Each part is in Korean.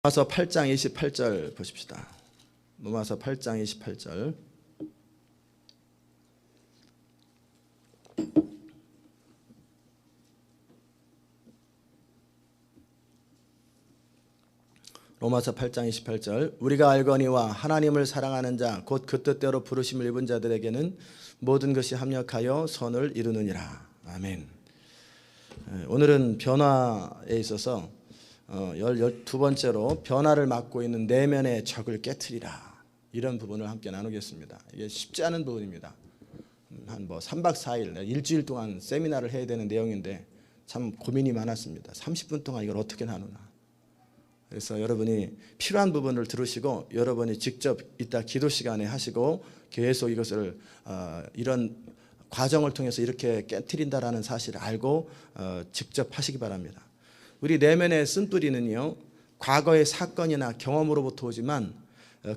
로마서 8장 28절 보십시다. 로마서 8장 28절. 로마서 8장 28절. 우리가 알거니와 하나님을 사랑하는 자 곧 그 뜻대로 부르심을 입은 자들에게는 모든 것이 합력하여 선을 이루느니라. 아멘. 오늘은 변화에 있어서 12번째로 변화를 맡고 있는 내면의 적을 깨트리라, 이런 부분을 함께 나누겠습니다. 이게 쉽지 않은 부분입니다. 한 3박 4일 일주일 동안 세미나를 해야 되는 내용인데 참 고민이 많았습니다. 30분 동안 이걸 어떻게 나누나. 그래서 여러분이 필요한 부분을 들으시고 여러분이 직접 이따 기도 시간에 하시고 계속 이것을 이런 과정을 통해서 이렇게 깨트린다라는 사실을 알고 직접 하시기 바랍니다. 우리 내면의 쓴뿌리는요, 과거의 사건이나 경험으로부터 오지만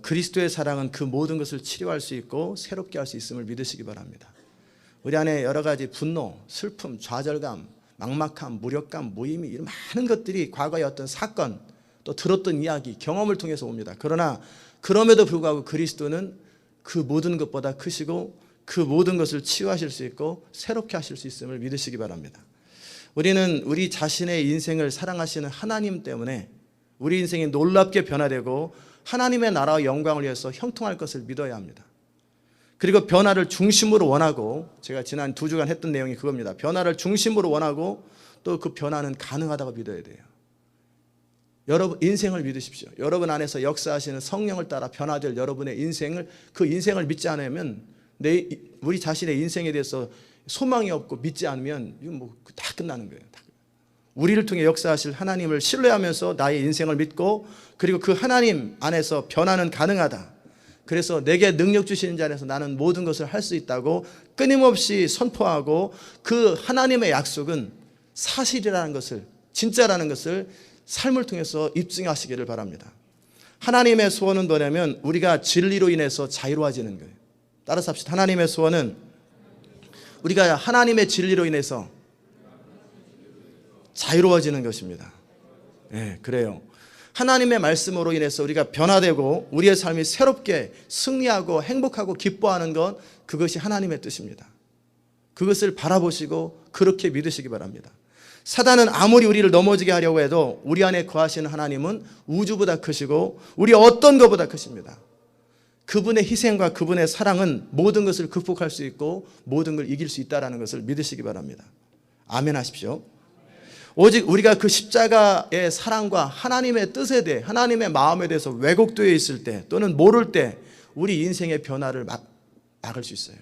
그리스도의 사랑은 그 모든 것을 치료할 수 있고 새롭게 할 수 있음을 믿으시기 바랍니다. 우리 안에 여러 가지 분노, 슬픔, 좌절감, 막막함, 무력감, 무의미, 이런 많은 것들이 과거의 어떤 사건, 또 들었던 이야기, 경험을 통해서 옵니다. 그러나 그럼에도 불구하고 그리스도는 그 모든 것보다 크시고 그 모든 것을 치유하실 수 있고 새롭게 하실 수 있음을 믿으시기 바랍니다. 우리는 우리 자신의 인생을 사랑하시는 하나님 때문에 우리 인생이 놀랍게 변화되고 하나님의 나라와 영광을 위해서 형통할 것을 믿어야 합니다. 그리고 변화를 중심으로 원하고, 제가 지난 2주간 했던 내용이 그겁니다. 변화를 중심으로 원하고 또 그 변화는 가능하다고 믿어야 돼요. 여러분 인생을 믿으십시오. 여러분 안에서 역사하시는 성령을 따라 변화될 여러분의 인생을, 그 인생을 믿지 않으면 우리 자신의 인생에 대해서 소망이 없고 믿지 않으면 이건 다 끝나는 거예요. 우리를 통해 역사하실 하나님을 신뢰하면서 나의 인생을 믿고, 그리고 그 하나님 안에서 변화는 가능하다. 그래서 내게 능력 주시는 자 안에서 나는 모든 것을 할 수 있다고 끊임없이 선포하고, 그 하나님의 약속은 사실이라는 것을, 진짜라는 것을 삶을 통해서 입증하시기를 바랍니다. 하나님의 소원은 뭐냐면 우리가 진리로 인해서 자유로워지는 거예요. 따라서 합시다. 하나님의 소원은 우리가 하나님의 진리로 인해서 자유로워지는 것입니다. 네, 그래요. 하나님의 말씀으로 인해서 우리가 변화되고 우리의 삶이 새롭게 승리하고 행복하고 기뻐하는 것, 그것이 하나님의 뜻입니다. 그것을 바라보시고 그렇게 믿으시기 바랍니다. 사단은 아무리 우리를 넘어지게 하려고 해도 우리 안에 거하시는 하나님은 우주보다 크시고 우리 어떤 것보다 크십니다. 그분의 희생과 그분의 사랑은 모든 것을 극복할 수 있고 모든 걸 이길 수 있다는 것을 믿으시기 바랍니다. 아멘 하십시오. 오직 우리가 그 십자가의 사랑과 하나님의 뜻에 대해, 하나님의 마음에 대해서 왜곡되어 있을 때 또는 모를 때 우리 인생의 변화를 막을 수 있어요.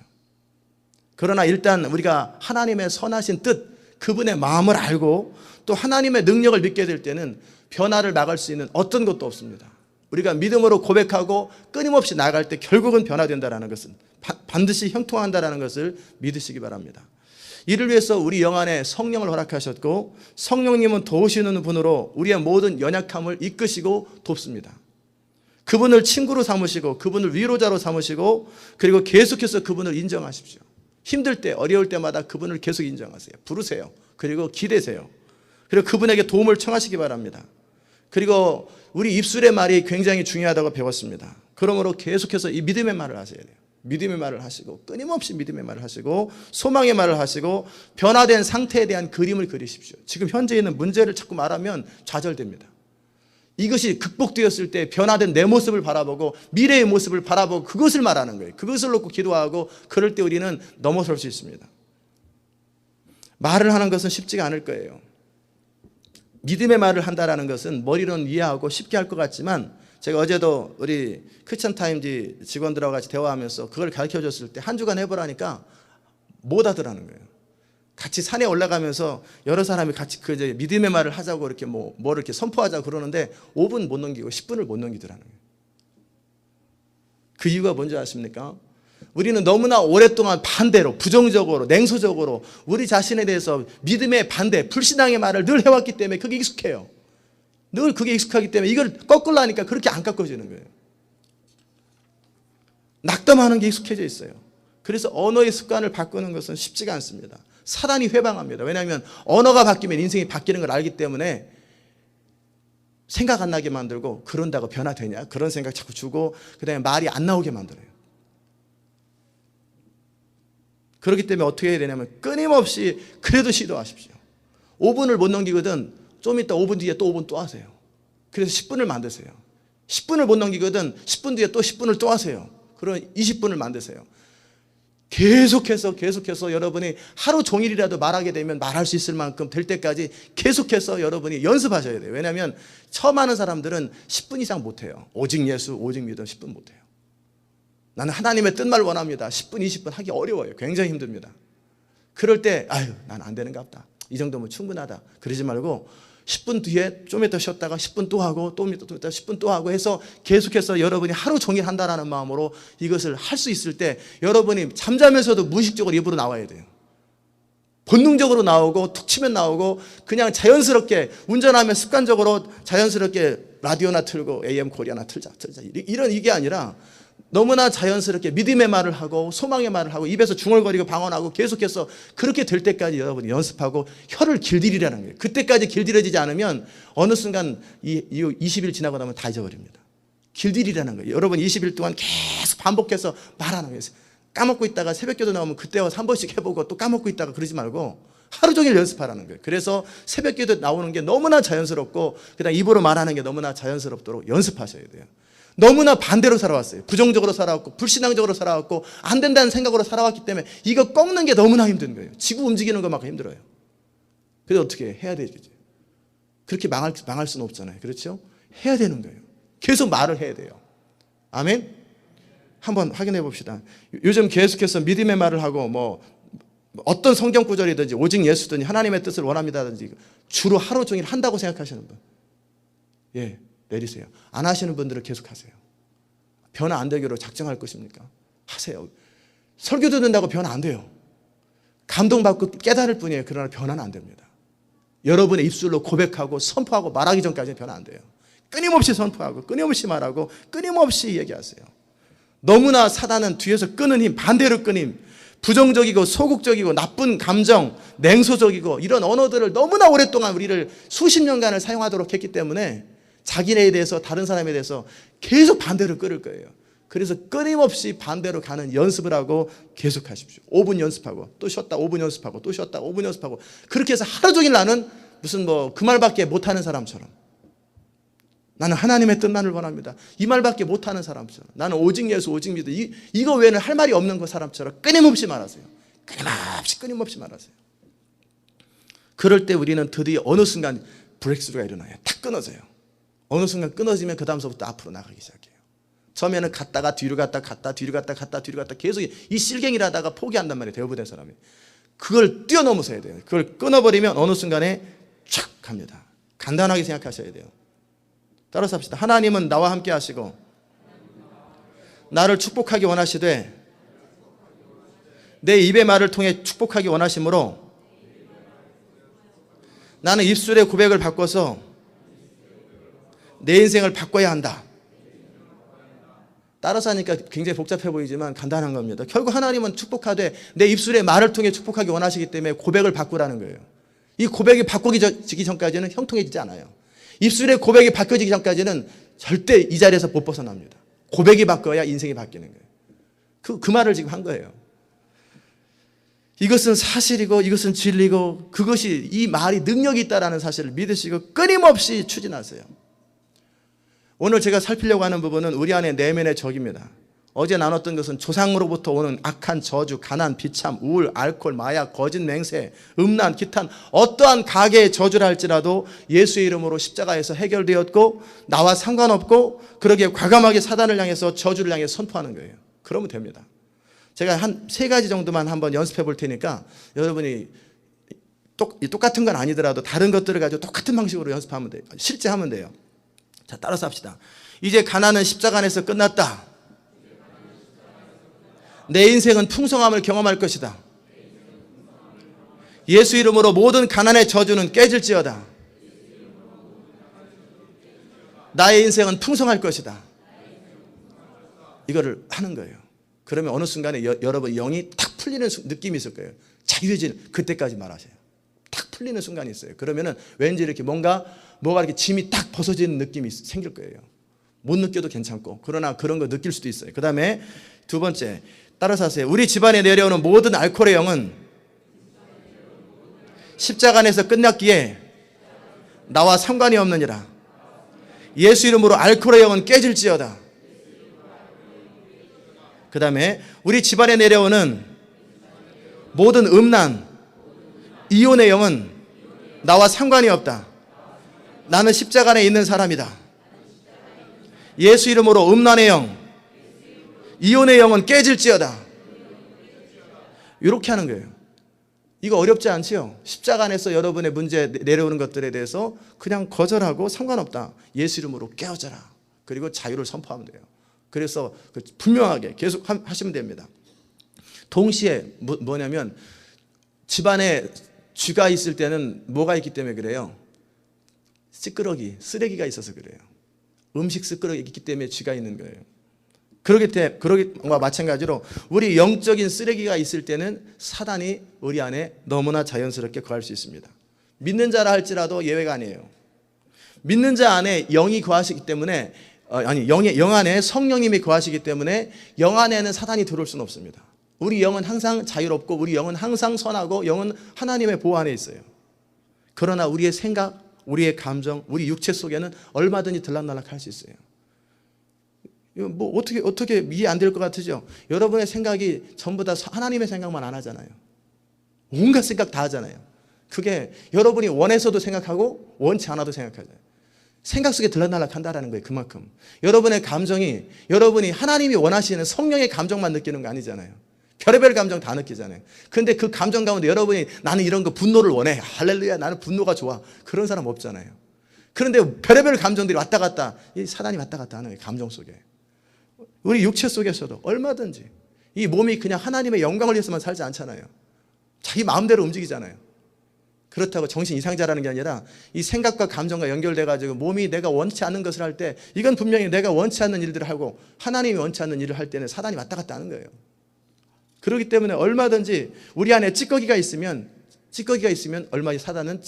그러나 일단 우리가 하나님의 선하신 뜻, 그분의 마음을 알고 또 하나님의 능력을 믿게 될 때는 변화를 막을 수 있는 어떤 것도 없습니다. 우리가 믿음으로 고백하고 끊임없이 나아갈 때 결국은 변화된다는 것은, 반드시 형통한다는 것을 믿으시기 바랍니다. 이를 위해서 우리 영 안에 성령을 허락하셨고, 성령님은 도우시는 분으로 우리의 모든 연약함을 이끄시고 돕습니다. 그분을 친구로 삼으시고 그분을 위로자로 삼으시고, 그리고 계속해서 그분을 인정하십시오. 힘들 때, 어려울 때마다 그분을 계속 인정하세요. 부르세요. 그리고 기대세요. 그리고 그분에게 도움을 청하시기 바랍니다. 그리고 우리 입술의 말이 굉장히 중요하다고 배웠습니다. 그러므로 계속해서 이 믿음의 말을 하셔야 돼요. 믿음의 말을 하시고, 끊임없이 믿음의 말을 하시고, 소망의 말을 하시고, 변화된 상태에 대한 그림을 그리십시오. 지금 현재 있는 문제를 자꾸 말하면 좌절됩니다. 이것이 극복되었을 때 변화된 내 모습을 바라보고 미래의 모습을 바라보고 그것을 말하는 거예요. 그것을 놓고 기도하고, 그럴 때 우리는 넘어설 수 있습니다. 말을 하는 것은 쉽지가 않을 거예요. 믿음의 말을 한다는 것은 머리로는 이해하고 쉽게 할 것 같지만, 제가 어제도 우리 크리스천 타임즈 직원들하고 같이 대화하면서 그걸 가르쳐줬을 때 한 주간 해보라니까 못 하더라는 거예요. 같이 산에 올라가면서 여러 사람이 같이 그 믿음의 말을 하자고 이렇게 뭐를 이렇게 선포하자고 그러는데 5분 못 넘기고 10분을 못 넘기더라는 거예요. 그 이유가 뭔지 아십니까? 우리는 너무나 오랫동안 반대로, 부정적으로, 냉소적으로 우리 자신에 대해서 믿음의 반대, 불신앙의 말을 늘 해왔기 때문에 그게 익숙해요. 늘 그게 익숙하기 때문에 이걸 꺾으려 하니까 그렇게 안 꺾어지는 거예요. 낙담하는 게 익숙해져 있어요. 그래서 언어의 습관을 바꾸는 것은 쉽지가 않습니다. 사단이 회방합니다. 왜냐하면 언어가 바뀌면 인생이 바뀌는 걸 알기 때문에 생각 안 나게 만들고, 그런다고 변화되냐? 그런 생각 자꾸 주고, 그 다음에 말이 안 나오게 만들어요. 그렇기 때문에 어떻게 해야 되냐면 끊임없이 그래도 시도하십시오. 5분을 못 넘기거든 좀 이따 5분 뒤에 또 5분 또 하세요. 그래서 10분을 만드세요. 10분을 못 넘기거든 10분 뒤에 또 10분을 또 하세요. 그럼 20분을 만드세요. 계속해서 여러분이 하루 종일이라도 말하게 되면 말할 수 있을 만큼 될 때까지 계속해서 여러분이 연습하셔야 돼요. 왜냐하면 처음 하는 사람들은 10분 이상 못해요. 오직 예수, 오직 믿음 10분 못해요. 나는 하나님의 뜻만 원합니다. 10분, 20분 하기 어려워요. 굉장히 힘듭니다. 그럴 때 아유, 난 안 되는가 보다. 이 정도면 충분하다. 그러지 말고 10분 뒤에 좀 이따 쉬었다가 10분 또 하고 또 이따 10분 또 하고 해서 계속해서 여러분이 하루 종일 한다라는 마음으로 이것을 할 수 있을 때 여러분이 잠자면서도 무의식적으로 입으로 나와야 돼요. 본능적으로 나오고 툭 치면 나오고 그냥 자연스럽게 운전하면 습관적으로 자연스럽게 라디오나 틀고 AM 코리아나 틀자 이런 이게 아니라 너무나 자연스럽게 믿음의 말을 하고 소망의 말을 하고 입에서 중얼거리고 방언하고 계속해서 그렇게 될 때까지 여러분이 연습하고 혀를 길들이라는 거예요. 그때까지 길들여지지 않으면 어느 순간 이 20일 지나고 나면 다 잊어버립니다. 길들이라는 거예요. 여러분 20일 동안 계속 반복해서 말하는 거예요. 까먹고 있다가 새벽기도 나오면 그때 와서 한 번씩 해보고 또 까먹고 있다가 그러지 말고 하루 종일 연습하라는 거예요. 그래서 새벽기도 나오는 게 너무나 자연스럽고 그다음 입으로 말하는 게 너무나 자연스럽도록 연습하셔야 돼요. 너무나 반대로 살아왔어요. 부정적으로 살아왔고 불신앙적으로 살아왔고 안 된다는 생각으로 살아왔기 때문에 이거 꺾는 게 너무나 힘든 거예요. 지구 움직이는 것만큼 힘들어요. 그래서 어떻게 해야 되겠죠? 그렇게 망할 수는 없잖아요. 그렇죠? 해야 되는 거예요. 계속 말을 해야 돼요. 아멘? 한번 확인해 봅시다. 요즘 계속해서 믿음의 말을 하고 뭐 어떤 성경 구절이든지 오직 예수든지 하나님의 뜻을 원합니다든지 주로 하루 종일 한다고 생각하시는 분, 예, 내리세요. 안 하시는 분들은 계속 하세요. 변화 안 되기로 작정할 것입니까? 하세요. 설교 듣는다고 변화 안 돼요. 감동받고 깨달을 뿐이에요. 그러나 변화는 안 됩니다. 여러분의 입술로 고백하고 선포하고 말하기 전까지는 변화 안 돼요. 끊임없이 선포하고 끊임없이 말하고 끊임없이 얘기하세요. 너무나 사단은 뒤에서 끄는 힘, 반대로 끄는 힘, 부정적이고 소극적이고 나쁜 감정, 냉소적이고 이런 언어들을 너무나 오랫동안 우리를 수십 년간을 사용하도록 했기 때문에 자기네에 대해서 다른 사람에 대해서 계속 반대로 끌을 거예요. 그래서 끊임없이 반대로 가는 연습을 하고 계속 하십시오. 5분 연습하고 또 쉬었다 5분 연습하고 또 쉬었다 5분 연습하고 그렇게 해서 하루 종일 나는 무슨 뭐 그 말밖에 못하는 사람처럼, 나는 하나님의 뜻만을 원합니다, 이 말밖에 못하는 사람처럼, 나는 오직 예수 오직 믿음 이거 외에는 할 말이 없는 그 사람처럼 끊임없이 말하세요. 끊임없이 말하세요. 그럴 때 우리는 드디어 어느 순간 브레이크스루가 일어나요. 탁 끊어져요. 어느 순간 끊어지면 그 다음서부터 앞으로 나가기 시작해요. 처음에는 갔다가 뒤로 갔다 뒤로 갔다 계속 이 실갱이를 하다가 포기한단 말이에요. 대부분의 사람이. 그걸 뛰어넘으셔야 돼요. 그걸 끊어버리면 어느 순간에 촥 갑니다. 간단하게 생각하셔야 돼요. 따라서 합시다. 하나님은 나와 함께 하시고 나를 축복하기 원하시되 내 입의 말을 통해 축복하기 원하시므로 나는 입술의 고백을 바꿔서 내 인생을 바꿔야 한다. 따라서 하니까 굉장히 복잡해 보이지만 간단한 겁니다. 결국 하나님은 축복하되 내 입술의 말을 통해 축복하기 원하시기 때문에 고백을 바꾸라는 거예요. 이 고백이 바꾸기 전까지는 형통해지지 않아요. 입술의 고백이 바뀌어지기 전까지는 절대 이 자리에서 못 벗어납니다. 고백이 바뀌어야 인생이 바뀌는 거예요. 그 말을 지금 한 거예요. 이것은 사실이고 이것은 진리고 그것이 이 말이 능력이 있다는 사실을 믿으시고 끊임없이 추진하세요. 오늘 제가 살피려고 하는 부분은 우리 안에 내면의 적입니다. 어제 나눴던 것은 조상으로부터 오는 악한 저주, 가난, 비참, 우울, 알코올, 마약, 거짓 맹세, 음란, 기탄 어떠한 가계의 저주를 할지라도 예수의 이름으로 십자가에서 해결되었고 나와 상관없고 그러기에 과감하게 사단을 향해서 저주를 향해 선포하는 거예요. 그러면 됩니다. 제가 한 3가지 정도만 한번 연습해 볼 테니까 여러분이 똑같은 건 아니더라도 다른 것들을 가지고 똑같은 방식으로 연습하면 돼요. 실제 하면 돼요. 자, 따라서 합시다. 이제 가난은 십자가 안에서 끝났다. 내 인생은 풍성함을 경험할 것이다. 예수 이름으로 모든 가난의 저주는 깨질지어다. 나의 인생은 풍성할 것이다. 이거를 하는 거예요. 그러면 어느 순간에 여러분 영이 탁 풀리는 느낌이 있을 거예요. 자유해지는 그때까지 말하세요. 탁 풀려. 풀리는 순간이 있어요. 그러면은 왠지 이렇게 뭐가 이렇게 짐이 딱 벗어지는 느낌이 생길 거예요. 못 느껴도 괜찮고. 그러나 그런 거 느낄 수도 있어요. 그 다음에 두 번째, 따라서 하세요. 우리 집안에 내려오는 모든 알코올의 영은 십자가 안에서 끝났기에 나와 상관이 없느니라. 예수 이름으로 알코올의 영은 깨질지어다. 그 다음에 우리 집안에 내려오는 모든 음란, 이혼의 영은 나와 상관이 없다. 나는 십자가 안에 있는 사람이다. 예수 이름으로 음란의 영, 이혼의 영은 깨질지어다. 이렇게 하는 거예요. 이거 어렵지 않지요? 십자가 안에서 여러분의 문제 내려오는 것들에 대해서 그냥 거절하고 상관없다. 예수 이름으로 깨어져라. 그리고 자유를 선포하면 돼요. 그래서 분명하게 계속 하시면 됩니다. 동시에 뭐냐면 집안에 쥐가 있을 때는 뭐가 있기 때문에 그래요? 찌끄러기, 쓰레기가 있어서 그래요. 음식 습관이 있기 때문에 쥐가 있는 거예요. 그러기와 마찬가지로 우리 영적인 쓰레기가 있을 때는 사단이 우리 안에 너무나 자연스럽게 거할 수 있습니다. 믿는 자라 할지라도 예외가 아니에요. 믿는 자 안에 영이 거하시기 때문에 영 안에 성령님이 거하시기 때문에 영 안에는 사단이 들어올 수는 없습니다. 우리 영은 항상 자유롭고 우리 영은 항상 선하고 영은 하나님의 보호 안에 있어요. 그러나 우리의 생각, 우리의 감정, 우리 육체 속에는 얼마든지 들락날락 할 수 있어요. 뭐 어떻게 이해 안 될 것 같으죠? 여러분의 생각이 전부 다 하나님의 생각만 안 하잖아요. 온갖 생각 다 하잖아요. 그게 여러분이 원해서도 생각하고 원치 않아도 생각하잖아요. 생각 속에 들락날락 한다는 거예요. 그만큼 여러분의 감정이 여러분이 하나님이 원하시는 성령의 감정만 느끼는 거 아니잖아요. 별의별 감정 다 느끼잖아요. 근데 그 감정 가운데 여러분이 나는 이런 거 분노를 원해. 할렐루야, 나는 분노가 좋아. 그런 사람 없잖아요. 그런데 별의별 감정들이 왔다 갔다, 이 사단이 왔다 갔다 하는 거예요. 감정 속에. 우리 육체 속에서도 얼마든지 이 몸이 그냥 하나님의 영광을 위해서만 살지 않잖아요. 자기 마음대로 움직이잖아요. 그렇다고 정신 이상자라는 게 아니라 이 생각과 감정과 연결돼가지고 몸이 내가 원치 않는 것을 할 때 이건 분명히 내가 원치 않는 일들을 하고 하나님이 원치 않는 일을 할 때는 사단이 왔다 갔다 하는 거예요. 그렇기 때문에 얼마든지 우리 안에 찌꺼기가 있으면 얼마든지 사단은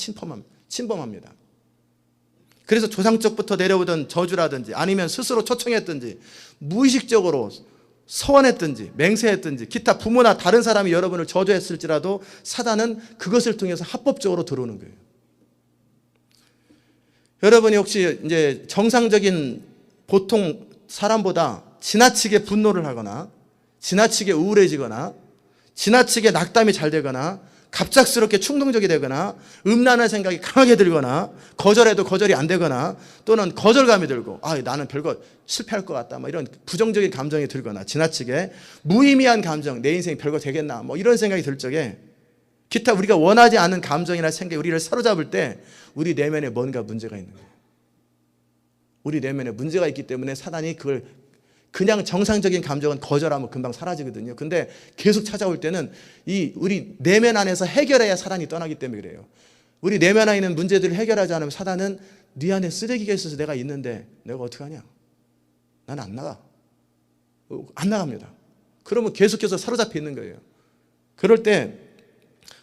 침범합니다. 그래서 조상적부터 내려오던 저주라든지 아니면 스스로 초청했든지 무의식적으로 서원했든지 맹세했든지 기타 부모나 다른 사람이 여러분을 저주했을지라도 사단은 그것을 통해서 합법적으로 들어오는 거예요. 여러분이 혹시 이제 정상적인 보통 사람보다 지나치게 분노를 하거나 지나치게 우울해지거나 지나치게 낙담이 잘 되거나 갑작스럽게 충동적이 되거나 음란한 생각이 강하게 들거나 거절해도 거절이 안 되거나 또는 거절감이 들고 나는 별거 실패할 것 같다 이런 부정적인 감정이 들거나 지나치게 무의미한 감정 내 인생이 별거 되겠나 이런 생각이 들 적에 기타 우리가 원하지 않는 감정이나 생각이 우리를 사로잡을 때 우리 내면에 뭔가 문제가 있는 거예요. 우리 내면에 문제가 있기 때문에 사단이 그걸 그냥 정상적인 감정은 거절하면 금방 사라지거든요. 근데 계속 찾아올 때는 우리 내면 안에서 해결해야 사단이 떠나기 때문에 그래요. 우리 내면 안에 있는 문제들을 해결하지 않으면 사단은 네 안에 쓰레기가 있어서 내가 있는데 내가 어떡하냐? 나는 안 나가. 안 나갑니다. 그러면 계속해서 사로잡혀 있는 거예요. 그럴 때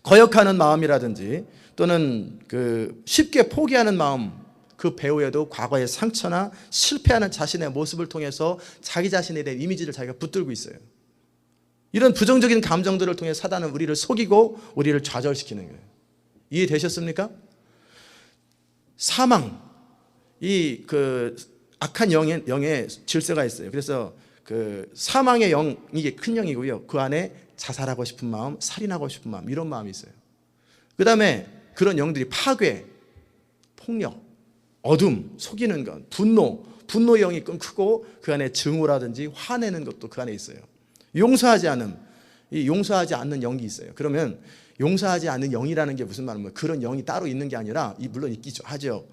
거역하는 마음이라든지 또는 쉽게 포기하는 마음 그 배후에도 과거의 상처나 실패하는 자신의 모습을 통해서 자기 자신에 대한 이미지를 자기가 붙들고 있어요. 이런 부정적인 감정들을 통해 사단은 우리를 속이고 우리를 좌절시키는 거예요. 이해되셨습니까? 사망, 악한 영의 질서가 있어요. 그래서 사망의 영, 이게 큰 영이고요. 그 안에 자살하고 싶은 마음, 살인하고 싶은 마음, 이런 마음이 있어요. 그 다음에 그런 영들이 파괴, 폭력, 어둠, 속이는 것, 분노의 영이 좀 크고 그 안에 증오라든지 화내는 것도 그 안에 있어요. 용서하지 않는 영이 있어요. 그러면 용서하지 않는 영이라는 게 무슨 말이냐면 그런 영이 따로 있는 게 아니라 물론 있기죠 하죠.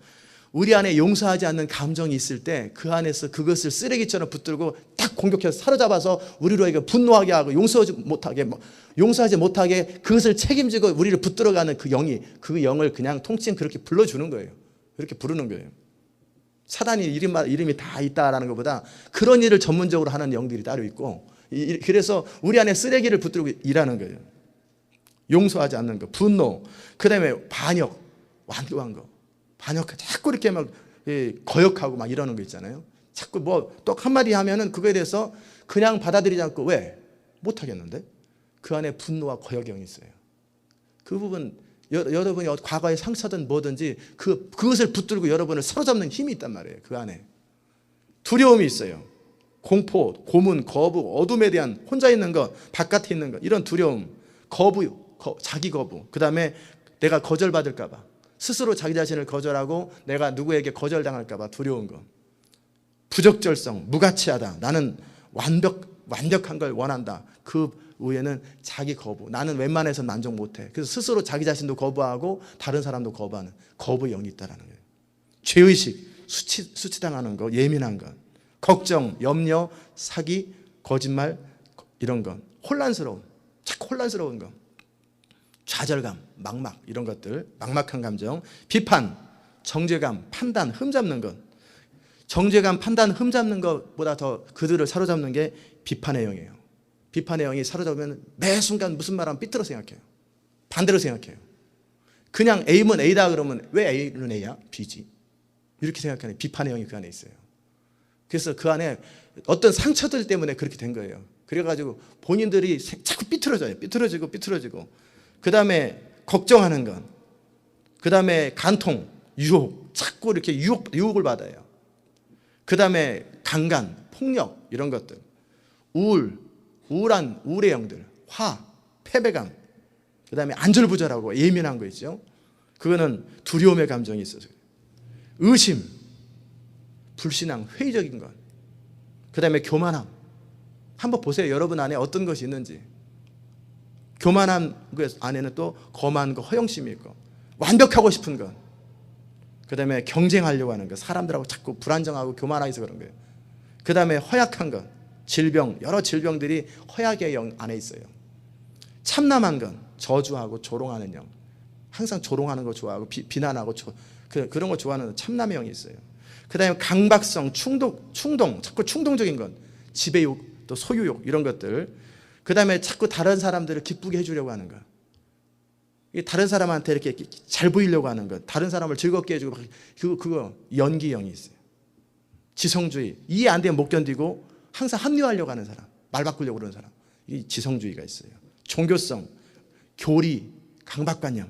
우리 안에 용서하지 않는 감정이 있을 때 그 안에서 그것을 쓰레기처럼 붙들고 딱 공격해서 사로잡아서 우리로 분노하게 하고 용서하지 못하게 그것을 책임지고 우리를 붙들어가는 그 영을 그냥 통칭 그렇게 불러주는 거예요. 그렇게 부르는 거예요. 사단이 이름이 다 있다라는 것보다 그런 일을 전문적으로 하는 영들이 따로 있고 그래서 우리 안에 쓰레기를 붙들고 일하는 거예요. 용서하지 않는 거, 분노, 그 다음에 반역, 완고한 거, 반역, 자꾸 이렇게 막 거역하고 막 이러는 거 있잖아요. 자꾸 뭐 또 한마디 하면은 그거에 대해서 그냥 받아들이지 않고 왜? 못하겠는데? 그 안에 분노와 거역이 있어요. 그 부분 여러분이 과거의 상처든 뭐든지 그것을 붙들고 여러분을 사로잡는 힘이 있단 말이에요. 그 안에 두려움이 있어요. 공포, 고문, 거부, 어둠에 대한 혼자 있는 것, 바깥에 있는 것, 이런 두려움, 거부, 자기 거부, 그 다음에 내가 거절받을까 봐, 스스로 자기 자신을 거절하고 내가 누구에게 거절당할까 봐 두려운 것, 부적절성, 무가치하다, 나는 완벽한 걸 원한다. 그 위에는 자기 거부, 나는 웬만해서는 만족 못해. 그래서 스스로 자기 자신도 거부하고 다른 사람도 거부하는 거부의 영이 있다는 거예요. 죄의식, 수치당하는 거, 예민한 것, 걱정, 염려, 사기, 거짓말, 이런 것, 혼란스러움, 자꾸 혼란스러운 것, 좌절감, 막막, 이런 것들, 막막한 감정, 비판, 정죄감, 판단, 흠잡는 것. 정죄감, 판단, 흠잡는 것보다 더 그들을 사로잡는 게 비판의 영이에요. 비판의 영이 사로잡으면 매 순간 무슨 말하면 삐뚤어 생각해요. 반대로 생각해요. 그냥 A면 A다 그러면 왜 A는 A야? B지. 이렇게 생각하는 비판의 영이 그 안에 있어요. 그래서 그 안에 어떤 상처들 때문에 그렇게 된 거예요. 그래가지고 본인들이 자꾸 삐뚤어져요. 삐뚤어지고. 그 다음에 걱정하는 것. 그 다음에 간통, 유혹. 자꾸 이렇게 유혹을 받아요. 그 다음에 강간, 폭력, 이런 것들. 우울의 영들. 화, 패배감. 그 다음에 안절부절하고 예민한 거 있죠. 그거는 두려움의 감정이 있어서. 의심, 불신앙, 회의적인 것. 그 다음에 교만함. 한번 보세요. 여러분 안에 어떤 것이 있는지. 교만함 안에는 또 거만한 거, 허영심이 있고, 완벽하고 싶은 것. 그 다음에 경쟁하려고 하는 것. 사람들하고 자꾸 불안정하고 교만하게서 그런 거예요. 그 다음에 허약한 것. 질병, 여러 질병들이 허약의 영 안에 있어요. 참남한 것. 저주하고 조롱하는 영. 항상 조롱하는 거 좋아하고 비난하고 그런 거 좋아하는 참남의 영이 있어요. 그 다음에 강박성, 충동, 자꾸 충동적인 것. 지배욕, 또 소유욕, 이런 것들. 그 다음에 자꾸 다른 사람들을 기쁘게 해주려고 하는 것. 다른 사람한테 이렇게 잘 보이려고 하는 것. 다른 사람을 즐겁게 해주고, 그거 연기형이 있어요. 지성주의, 이해 안 되면 못 견디고 항상 합리화하려고 하는 사람, 말 바꾸려고 그러는 사람. 이 지성주의가 있어요. 종교성, 교리, 강박관념.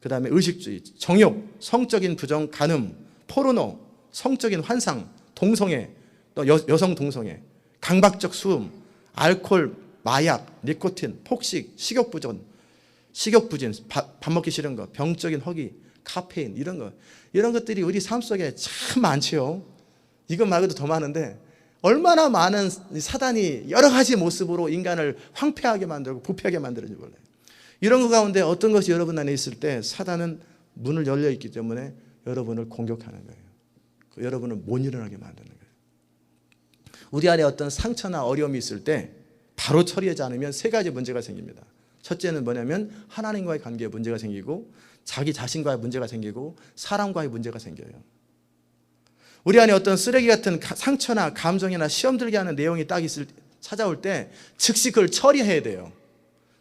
그 다음에 의식주의, 정욕, 성적인 부정, 간음, 포르노, 성적인 환상, 동성애, 또 여성 동성애, 강박적 수음, 알코올, 마약, 니코틴, 폭식, 식욕부진, 밥 먹기 싫은 거, 병적인 허기, 카페인, 이런 거. 이런 것들이 우리 삶 속에 참 많지요. 이것 말고도 더 많은데 얼마나 많은 사단이 여러 가지 모습으로 인간을 황폐하게 만들고 부패하게 만드는지 몰라요. 이런 것 가운데 어떤 것이 여러분 안에 있을 때 사단은 문을 열려 있기 때문에 여러분을 공격하는 거예요. 여러분을 못 일어나게 만드는 거예요. 우리 안에 어떤 상처나 어려움이 있을 때 바로 처리하지 않으면 세 가지 문제가 생깁니다. 첫째는 뭐냐면 하나님과의 관계에 문제가 생기고, 자기 자신과의 문제가 생기고, 사람과의 문제가 생겨요. 우리 안에 어떤 쓰레기 같은 상처나 감정이나 시험 들게 하는 내용이 딱 찾아올 때 즉시 그걸 처리해야 돼요.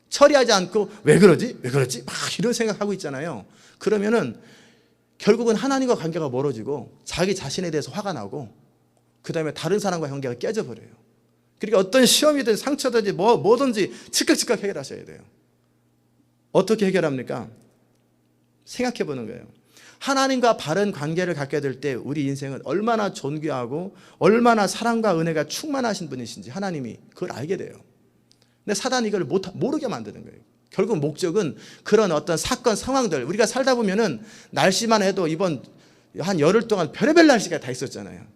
처리하지 않고 왜 그러지? 막 이런 생각하고 있잖아요. 그러면은 결국은 하나님과 관계가 멀어지고 자기 자신에 대해서 화가 나고, 그 다음에 다른 사람과 관계가 깨져버려요. 그러니까 어떤 시험이든 상처든지 뭐든지 즉각 해결하셔야 돼요. 어떻게 해결합니까? 생각해 보는 거예요. 하나님과 바른 관계를 갖게 될 때 우리 인생은 얼마나 존귀하고 얼마나 사랑과 은혜가 충만하신 분이신지 하나님이 그걸 알게 돼요. 근데 사단이 이걸 모르게 만드는 거예요. 결국 목적은 그런 어떤 사건 상황들, 우리가 살다 보면은 날씨만 해도 이번 한 열흘 동안 별의별 날씨가 다 있었잖아요.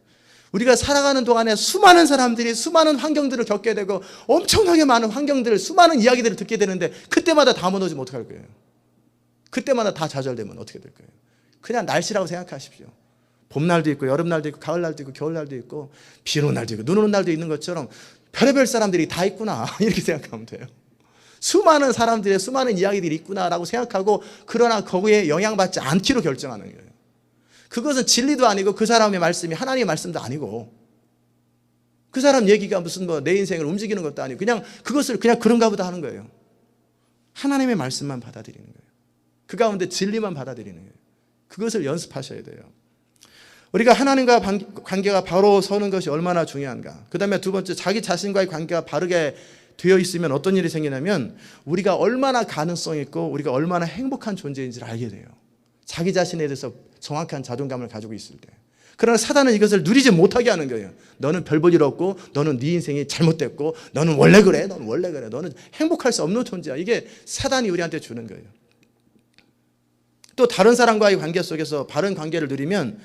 우리가 살아가는 동안에 수많은 사람들이 수많은 환경들을 겪게 되고 엄청나게 많은 환경들을, 수많은 이야기들을 듣게 되는데 그때마다 다 무너지면 어떡할 거예요? 그때마다 다 좌절되면 어떻게 될 거예요? 그냥 날씨라고 생각하십시오. 봄날도 있고 여름날도 있고 가을날도 있고 겨울날도 있고 비 오는 날도 있고 눈 오는 날도 있는 것처럼 별의별 사람들이 다 있구나 이렇게 생각하면 돼요. 수많은 사람들의 수많은 이야기들이 있구나라고 생각하고, 그러나 거기에 영향받지 않기로 결정하는 거예요. 그것은 진리도 아니고 그 사람의 말씀이 하나님의 말씀도 아니고, 그 사람 얘기가 무슨 내 인생을 움직이는 것도 아니고 그냥 그것을 그냥 그런가 보다 하는 거예요. 하나님의 말씀만 받아들이는 거예요. 그 가운데 진리만 받아들이는 거예요. 그것을 연습하셔야 돼요. 우리가 하나님과 관계가 바로 서는 것이 얼마나 중요한가. 그 다음에 두 번째, 자기 자신과의 관계가 바르게 되어 있으면 어떤 일이 생기냐면 우리가 얼마나 가능성 있고 우리가 얼마나 행복한 존재인지를 알게 돼요. 자기 자신에 대해서 정확한 자존감을 가지고 있을 때. 그러나 사단은 이것을 누리지 못하게 하는 거예요. 너는 별 볼 일 없고, 너는 네 인생이 잘못됐고, 너는 원래 그래, 너는 원래 그래, 너는 행복할 수 없는 존재야. 이게 사단이 우리한테 주는 거예요. 또 다른 사람과의 관계 속에서 바른 관계를 누리면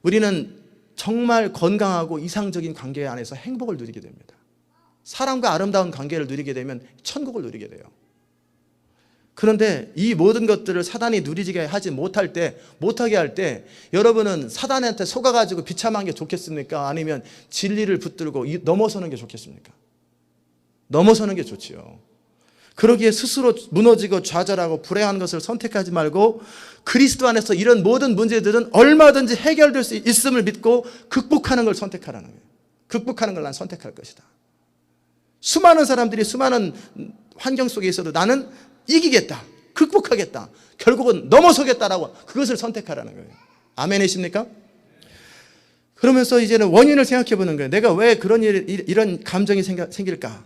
우리는 정말 건강하고 이상적인 관계 안에서 행복을 누리게 됩니다. 사람과 아름다운 관계를 누리게 되면 천국을 누리게 돼요. 그런데 이 모든 것들을 사단이 누리지게 하지 못하게 할 때 여러분은 사단한테 속아가지고 비참한 게 좋겠습니까? 아니면 진리를 붙들고 넘어서는 게 좋겠습니까? 넘어서는 게 좋지요. 그러기에 스스로 무너지고 좌절하고 불행한 것을 선택하지 말고 그리스도 안에서 이런 모든 문제들은 얼마든지 해결될 수 있음을 믿고 극복하는 걸 선택하라는 거예요. 극복하는 걸 난 선택할 것이다. 수많은 사람들이 수많은 환경 속에 있어도 나는 이기겠다, 극복하겠다, 결국은 넘어서겠다라고 그것을 선택하라는 거예요. 아멘이십니까? 그러면서 이제는 원인을 생각해 보는 거예요. 내가 왜 이런 감정이 생길까?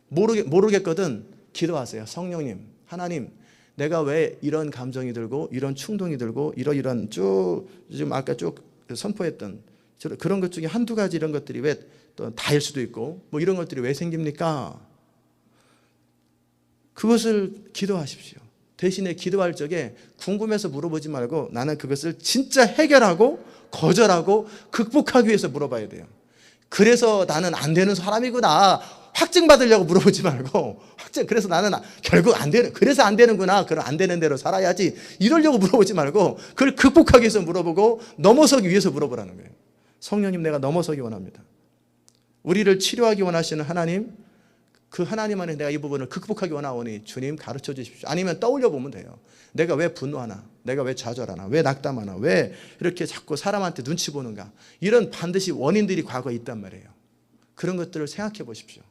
모르겠거든. 기도하세요. 성령님, 하나님, 내가 왜 이런 감정이 들고 이런 충동이 들고 이런 지금 아까 쭉 선포했던 그런 것 중에 한두 가지 이런 것들이 왜 또 다일 수도 있고 뭐 이런 것들이 왜 생깁니까? 그것을 기도하십시오. 대신에 기도할 적에 궁금해서 물어보지 말고 나는 그것을 진짜 해결하고 거절하고 극복하기 위해서 물어봐야 돼요. 그래서 나는 안 되는 사람이구나 확증받으려고 물어보지 말고 그래서 나는 결국 그래서 안 되는구나, 그럼 안 되는 대로 살아야지 이러려고 물어보지 말고 그걸 극복하기 위해서 물어보고 넘어서기 위해서 물어보라는 거예요. 성령님, 내가 넘어서기 원합니다. 우리를 치료하기 원하시는 하나님, 그 하나님 안에 내가 이 부분을 극복하기 원하오니 주님 가르쳐 주십시오. 아니면 떠올려 보면 돼요. 내가 왜 분노하나? 내가 왜 좌절하나? 왜 낙담하나? 왜 이렇게 자꾸 사람한테 눈치 보는가? 이런 반드시 원인들이 과거에 있단 말이에요. 그런 것들을 생각해 보십시오.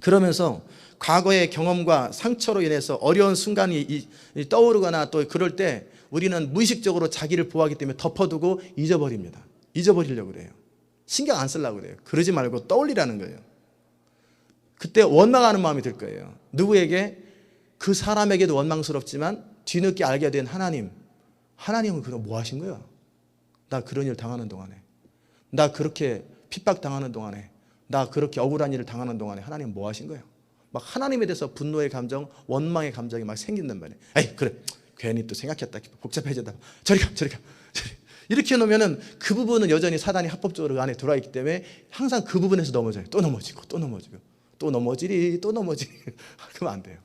그러면서 과거의 경험과 상처로 인해서 어려운 순간이 떠오르거나 또 그럴 때 우리는 무의식적으로 자기를 보호하기 때문에 덮어두고 잊어버립니다. 잊어버리려고 그래요. 신경 안 쓰려고 그래요. 그러지 말고 떠올리라는 거예요. 그때 원망하는 마음이 들 거예요. 누구에게? 그 사람에게도 원망스럽지만 뒤늦게 알게 된 하나님은 그거 뭐 하신 거야? 나 그런 일 당하는 동안에, 나 그렇게 핍박당하는 동안에, 나 그렇게 억울한 일을 당하는 동안에 하나님 뭐 하신 거야? 막 하나님에 대해서 분노의 감정, 원망의 감정이 막 생긴단 말이에요. 에이, 그래, 괜히 또 생각했다, 복잡해졌다, 저리 가. 이렇게 해놓으면은 그 부분은 여전히 사단이 합법적으로 그 안에 들어와 있기 때문에 항상 그 부분에서 넘어져요. 또 넘어지고 또 넘어지리. 그러면 안 돼요.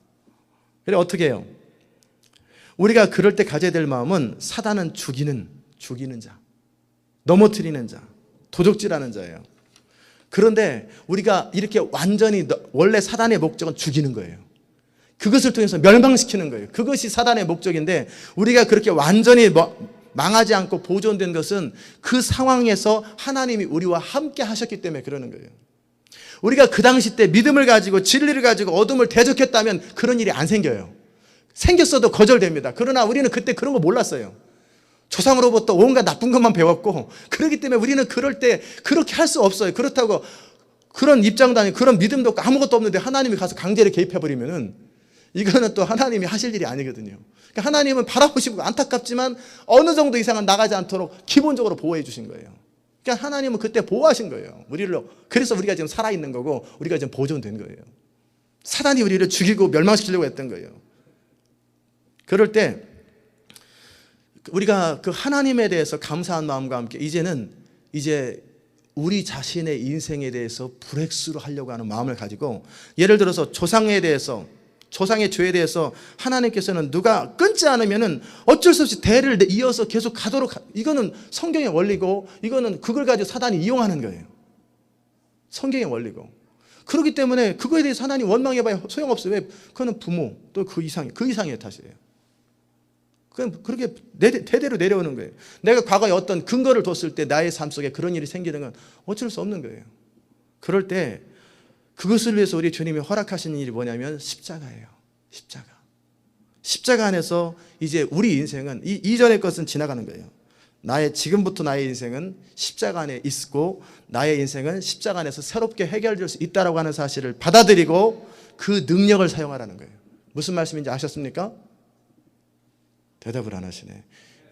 그래 어떻게 해요? 우리가 그럴 때 가져야 될 마음은 사단은 죽이는 자, 넘어뜨리는 자, 도적질하는 자예요. 그런데 우리가 이렇게 완전히 원래 사단의 목적은 죽이는 거예요. 그것을 통해서 멸망시키는 거예요. 그것이 사단의 목적인데 우리가 그렇게 완전히 망하지 않고 보존된 것은 그 상황에서 하나님이 우리와 함께 하셨기 때문에 그러는 거예요. 우리가 그 당시 때 믿음을 가지고 진리를 가지고 어둠을 대적했다면 그런 일이 안 생겨요. 생겼어도 거절됩니다. 그러나 우리는 그때 그런 거 몰랐어요. 조상으로부터 온갖 나쁜 것만 배웠고 그렇기 때문에 우리는 그럴 때 그렇게 할 수 없어요. 그렇다고 그런 입장도 아니고 그런 믿음도 없고 아무것도 없는데 하나님이 가서 강제로 개입해버리면은 이거는 또 하나님이 하실 일이 아니거든요. 그러니까 하나님은 바라보시고 안타깝지만 어느 정도 이상은 나가지 않도록 기본적으로 보호해 주신 거예요. 그러니까 하나님은 그때 보호하신 거예요. 그래서 우리가 지금 살아있는 거고 우리가 지금 보존된 거예요. 사단이 우리를 죽이고 멸망시키려고 했던 거예요. 그럴 때 우리가 그 하나님에 대해서 감사한 마음과 함께 이제 우리 자신의 인생에 대해서 브렉스루 하려고 하는 마음을 가지고 예를 들어서 조상의 죄에 대해서 하나님께서는 누가 끊지 않으면은 어쩔 수 없이 대를 이어서 계속 가도록, 이거는 성경의 원리고 이거는 그걸 가지고 사단이 이용하는 거예요. 성경의 원리고. 그렇기 때문에 그거에 대해서 하나님 원망해봐야 소용없어요. 왜? 그거는 부모 또 그 이상의 탓이에요. 그냥 그렇게 대대로 내려오는 거예요. 내가 과거에 어떤 근거를 뒀을 때 나의 삶 속에 그런 일이 생기는 건 어쩔 수 없는 거예요. 그럴 때 그것을 위해서 우리 주님이 허락하시는 일이 뭐냐면 십자가예요. 십자가 안에서 이제 우리 인생은 이전의 것은 지나가는 거예요. 지금부터 나의 인생은 십자가 안에 있고 나의 인생은 십자가 안에서 새롭게 해결될 수 있다라고 하는 사실을 받아들이고 그 능력을 사용하라는 거예요. 무슨 말씀인지 아셨습니까? 대답을 안 하시네.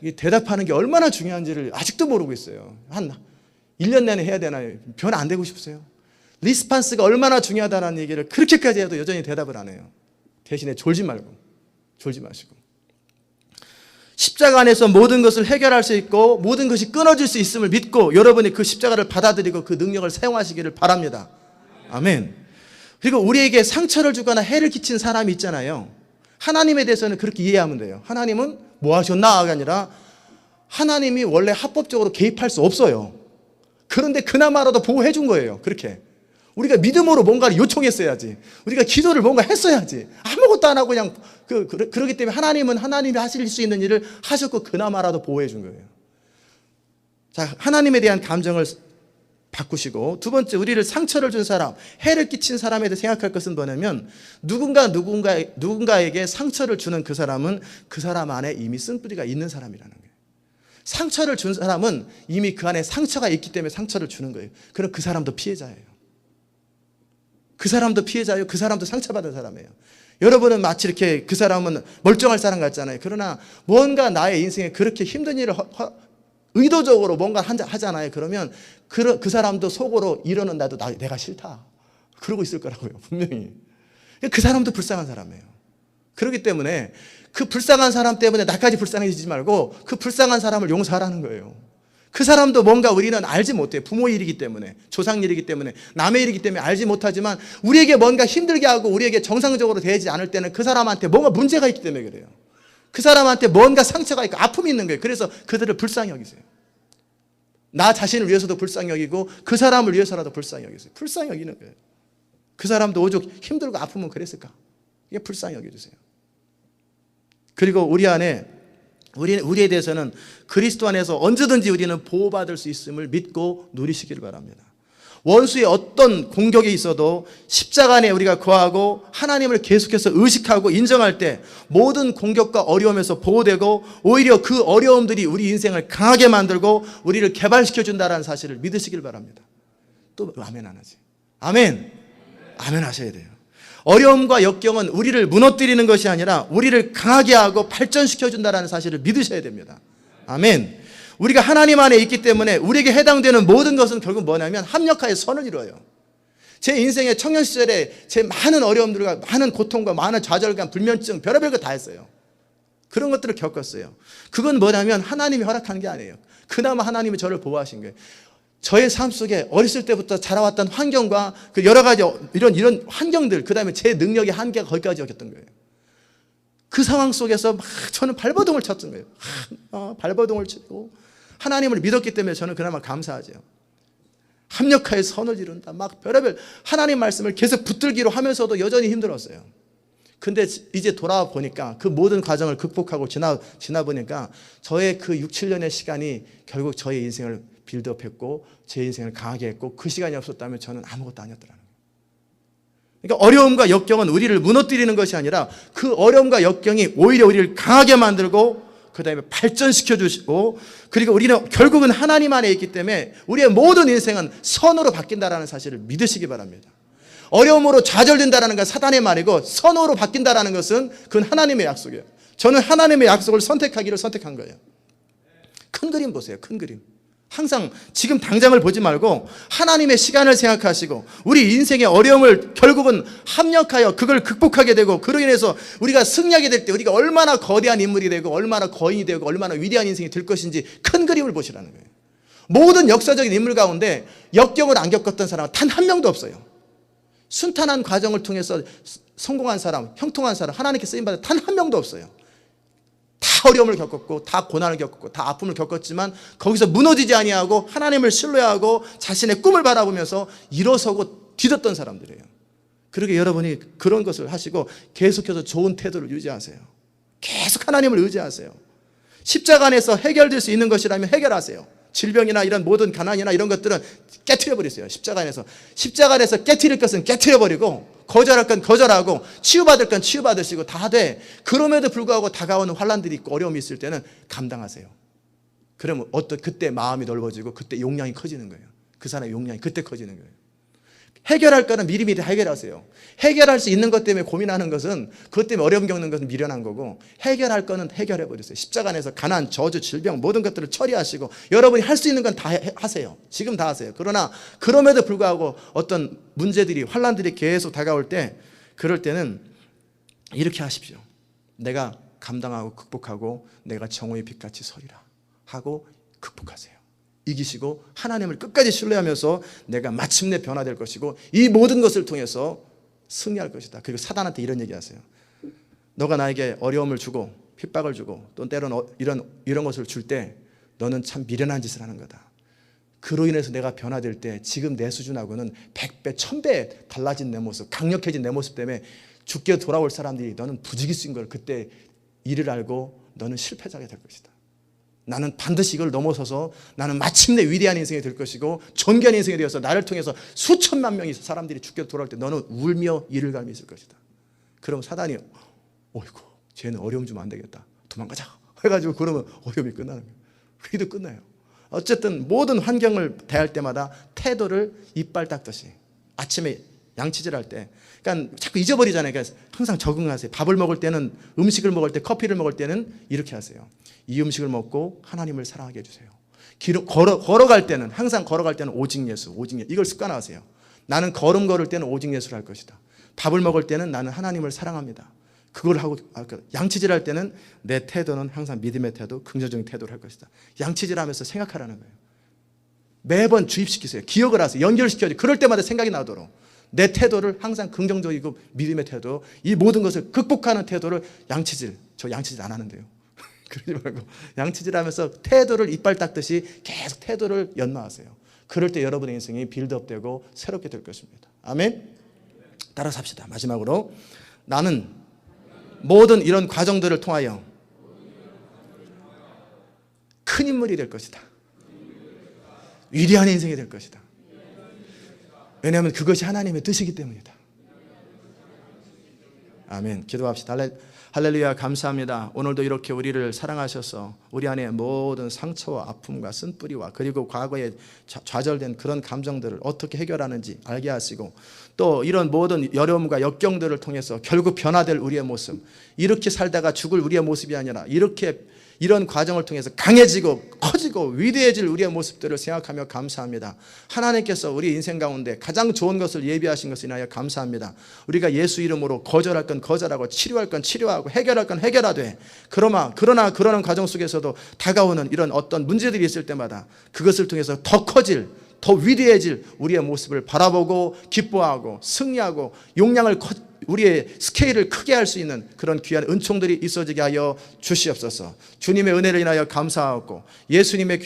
이 대답하는 게 얼마나 중요한지를 아직도 모르고 있어요. 한 1년 내내 해야 되나요? 변 안 되고 싶으세요? 리스판스가 얼마나 중요하다는 얘기를 그렇게까지 해도 여전히 대답을 안 해요. 대신에 졸지 마시고. 십자가 안에서 모든 것을 해결할 수 있고 모든 것이 끊어질 수 있음을 믿고 여러분이 그 십자가를 받아들이고 그 능력을 사용하시기를 바랍니다. 아멘. 그리고 우리에게 상처를 주거나 해를 끼친 사람이 있잖아요. 하나님에 대해서는 그렇게 이해하면 돼요. 하나님은 뭐 하셨나가 아니라 하나님이 원래 합법적으로 개입할 수 없어요. 그런데 그나마라도 보호해 준 거예요. 그렇게 우리가 믿음으로 뭔가를 요청했어야지, 우리가 기도를 뭔가 했어야지. 아무것도 안 하고 그냥 그러기 때문에 하나님은 하나님이 하실 수 있는 일을 하셨고 그나마라도 보호해 준 거예요. 자, 하나님에 대한 감정을 바꾸시고, 두 번째, 우리를 상처를 준 사람, 해를 끼친 사람에 대해 생각할 것은 뭐냐면 누군가에게 상처를 주는 그 사람은 그 사람 안에 이미 쓴뿌리가 있는 사람이라는 거예요. 상처를 준 사람은 이미 그 안에 상처가 있기 때문에 상처를 주는 거예요. 그럼 그 사람도 피해자예요. 그 사람도 피해자예요. 그 사람도 상처받은 사람이에요. 여러분은 마치 이렇게 그 사람은 멀쩡할 사람 같잖아요. 그러나 뭔가 나의 인생에 그렇게 힘든 일을 의도적으로 뭔가 하잖아요. 그러면 그 사람도 속으로 이러는 나도 내가 싫다 그러고 있을 거라고요. 분명히. 그 사람도 불쌍한 사람이에요. 그렇기 때문에 그 불쌍한 사람 때문에 나까지 불쌍해지지 말고 그 불쌍한 사람을 용서하라는 거예요. 그 사람도 뭔가 우리는 알지 못해요. 부모 일이기 때문에, 조상 일이기 때문에, 남의 일이기 때문에 알지 못하지만 우리에게 뭔가 힘들게 하고 우리에게 정상적으로 대하지 않을 때는 그 사람한테 뭔가 문제가 있기 때문에 그래요. 그 사람한테 뭔가 상처가 있고 아픔이 있는 거예요. 그래서 그들을 불쌍히 여기세요. 나 자신을 위해서도 불쌍히 여기고 그 사람을 위해서라도 불쌍히 여기세요. 불쌍히 여기는 거예요. 그 사람도 오죽 힘들고 아프면 그랬을까? 이게 불쌍히 여겨주세요. 그리고 우리에 대해서는 그리스도 안에서 언제든지 우리는 보호받을 수 있음을 믿고 누리시기를 바랍니다. 원수의 어떤 공격이 있어도 십자가 안에 우리가 거하고 하나님을 계속해서 의식하고 인정할 때 모든 공격과 어려움에서 보호되고 오히려 그 어려움들이 우리 인생을 강하게 만들고 우리를 개발시켜준다는 사실을 믿으시길 바랍니다. 또 아멘 안 하지? 아멘. 아멘 하셔야 돼요. 어려움과 역경은 우리를 무너뜨리는 것이 아니라 우리를 강하게 하고 발전시켜준다는 사실을 믿으셔야 됩니다. 아멘. 우리가 하나님 안에 있기 때문에 우리에게 해당되는 모든 것은 결국 뭐냐면 합력하여 선을 이루어요. 제 인생의 청년 시절에 제 많은 어려움들과 많은 고통과 많은 좌절감, 불면증, 별의별 거 다 했어요. 그런 것들을 겪었어요. 그건 뭐냐면 하나님이 허락한 게 아니에요. 그나마 하나님이 저를 보호하신 거예요. 저의 삶 속에 어렸을 때부터 자라왔던 환경과 그 여러 가지 이런 환경들, 그 다음에 제 능력의 한계가 거기까지 였던 거예요. 그 상황 속에서 막 저는 발버둥을 쳤던 거예요. 발버둥을 치고 하나님을 믿었기 때문에 저는 그나마 감사하죠. 합력하여 선을 이룬다. 막 별의별 하나님 말씀을 계속 붙들기로 하면서도 여전히 힘들었어요. 근데 이제 돌아와 보니까 그 모든 과정을 극복하고 지나 보니까 저의 그 6, 7년의 시간이 결국 저의 인생을 빌드업했고 제 인생을 강하게 했고 그 시간이 없었다면 저는 아무것도 아니었더라는 거예요. 그러니까 어려움과 역경은 우리를 무너뜨리는 것이 아니라 그 어려움과 역경이 오히려 우리를 강하게 만들고 그 다음에 발전시켜 주시고 그리고 우리는 결국은 하나님 안에 있기 때문에 우리의 모든 인생은 선으로 바뀐다는 사실을 믿으시기 바랍니다. 어려움으로 좌절된다는 건 사단의 말이고 선으로 바뀐다는 것은 그건 하나님의 약속이에요. 저는 하나님의 약속을 선택하기를 선택한 거예요. 큰 그림 보세요. 큰 그림. 항상 지금 당장을 보지 말고 하나님의 시간을 생각하시고 우리 인생의 어려움을 결국은 합력하여 그걸 극복하게 되고 그로 인해서 우리가 승리하게 될 때 우리가 얼마나 거대한 인물이 되고 얼마나 거인이 되고 얼마나 위대한 인생이 될 것인지 큰 그림을 보시라는 거예요. 모든 역사적인 인물 가운데 역경을 안 겪었던 사람은 단 한 명도 없어요. 순탄한 과정을 통해서 성공한 사람, 형통한 사람, 하나님께 쓰임받은 단 한 명도 없어요. 다 어려움을 겪었고 다 고난을 겪었고 다 아픔을 겪었지만 거기서 무너지지 아니하고 하나님을 신뢰하고 자신의 꿈을 바라보면서 일어서고 뒤졌던 사람들이에요. 그러게 여러분이 그런 것을 하시고 계속해서 좋은 태도를 유지하세요. 계속 하나님을 의지하세요. 십자가 안에서 해결될 수 있는 것이라면 해결하세요. 질병이나 이런 모든 가난이나 이런 것들은 깨트려 버렸어요. 십자가 안에서. 십자가 안에서 깨트릴 것은 깨트려 버리고, 거절할 건 거절하고, 치유받을 건 치유받으시고 다 돼. 그럼에도 불구하고 다가오는 환난들이 있고 어려움이 있을 때는 감당하세요. 그러면 그때 마음이 넓어지고 그때 용량이 커지는 거예요. 그 사람의 용량이 그때 커지는 거예요. 해결할 거는 미리미리 해결하세요. 해결할 수 있는 것 때문에 고민하는 것은, 그것 때문에 어려움 겪는 것은 미련한 거고, 해결할 거는 해결해 버리세요. 십자가 안에서 가난, 저주, 질병 모든 것들을 처리하시고 여러분이 할 수 있는 건 다 하세요. 지금 다 하세요. 그러나 그럼에도 불구하고 어떤 문제들이, 환난들이 계속 다가올 때, 그럴 때는 이렇게 하십시오. 내가 감당하고 극복하고 내가 정오의 빛같이 서리라 하고 극복하세요. 이기시고 하나님을 끝까지 신뢰하면서 내가 마침내 변화될 것이고 이 모든 것을 통해서 승리할 것이다. 그리고 사단한테 이런 얘기하세요. 너가 나에게 어려움을 주고 핍박을 주고 또 때로는 이런 것을 줄 때 너는 참 미련한 짓을 하는 거다. 그로 인해서 내가 변화될 때 지금 내 수준하고는 100배, 1000배 달라진 내 모습, 강력해진 내 모습 때문에 죽게 돌아올 사람들이 너는 부지기수인 걸 그때 이를 알고 너는 실패자가 될 것이다. 나는 반드시 이걸 넘어서서 나는 마침내 위대한 인생이 될 것이고 존귀한 인생이 되어서 나를 통해서 수천만 명이 사람들이 죽게 돌아올 때 너는 울며 이를 갈며 있을 것이다. 그럼 사단이 어이구 쟤는 어려움 주면 안 되겠다. 도망가자 해가지고 그러면 어려움이 끝나는 거예요. 회의도 끝나요. 어쨌든 모든 환경을 대할 때마다 태도를 이빨 닦듯이 아침에 양치질할 때 그러니까 자꾸 잊어버리잖아요. 그러니까 항상 적응하세요. 밥을 먹을 때는, 음식을 먹을 때, 커피를 먹을 때는 이렇게 하세요. 이 음식을 먹고 하나님을 사랑하게 해주세요. 걸어갈 때는, 항상 걸어갈 때는 오직 예수, 오직 예수. 이걸 습관화하세요. 나는 걸음 걸을 때는 오직 예수를 할 것이다. 밥을 먹을 때는 나는 하나님을 사랑합니다. 그걸 하고, 양치질할 때는 내 태도는 항상 믿음의 태도, 긍정적인 태도를 할 것이다. 양치질하면서 생각하라는 거예요. 매번 주입시키세요. 기억을 하세요. 연결시켜야지. 그럴 때마다 생각이 나도록. 내 태도를 항상 긍정적이고 믿음의 태도, 이 모든 것을 극복하는 태도를 저 양치질 안 하는데요. 그러지 말고 양치질하면서 태도를 이빨 닦듯이 계속 태도를 연마하세요. 그럴 때 여러분의 인생이 빌드업되고 새롭게 될 것입니다. 아멘. 따라서 합시다. 마지막으로 나는 모든 이런 과정들을 통하여 큰 인물이 될 것이다. 위대한 인생이 될 것이다. 왜냐하면 그것이 하나님의 뜻이기 때문이다. 아멘. 기도합시다. 할렐루야. 감사합니다. 오늘도 이렇게 우리를 사랑하셔서 우리 안에 모든 상처와 아픔과 쓴뿌리와 그리고 과거에 좌절된 그런 감정들을 어떻게 해결하는지 알게 하시고 또 이런 모든 어려움과 역경들을 통해서 결국 변화될 우리의 모습, 이렇게 살다가 죽을 우리의 모습이 아니라 이런 과정을 통해서 강해지고 커지고 위대해질 우리의 모습들을 생각하며 감사합니다. 하나님께서 우리 인생 가운데 가장 좋은 것을 예비하신 것을 인하여 감사합니다. 우리가 예수 이름으로 거절할 건 거절하고 치료할 건 치료하고 해결할 건 해결하되 그러나 그러는 과정 속에서도 다가오는 이런 어떤 문제들이 있을 때마다 그것을 통해서 더 커질 더 위대해질 우리의 모습을 바라보고 기뻐하고 승리하고 용량을 우리의 스케일을 크게 할 수 있는 그런 귀한 은총들이 있어지게 하여 주시옵소서. 주님의 은혜를 인하여 감사하고 예수님의 귀한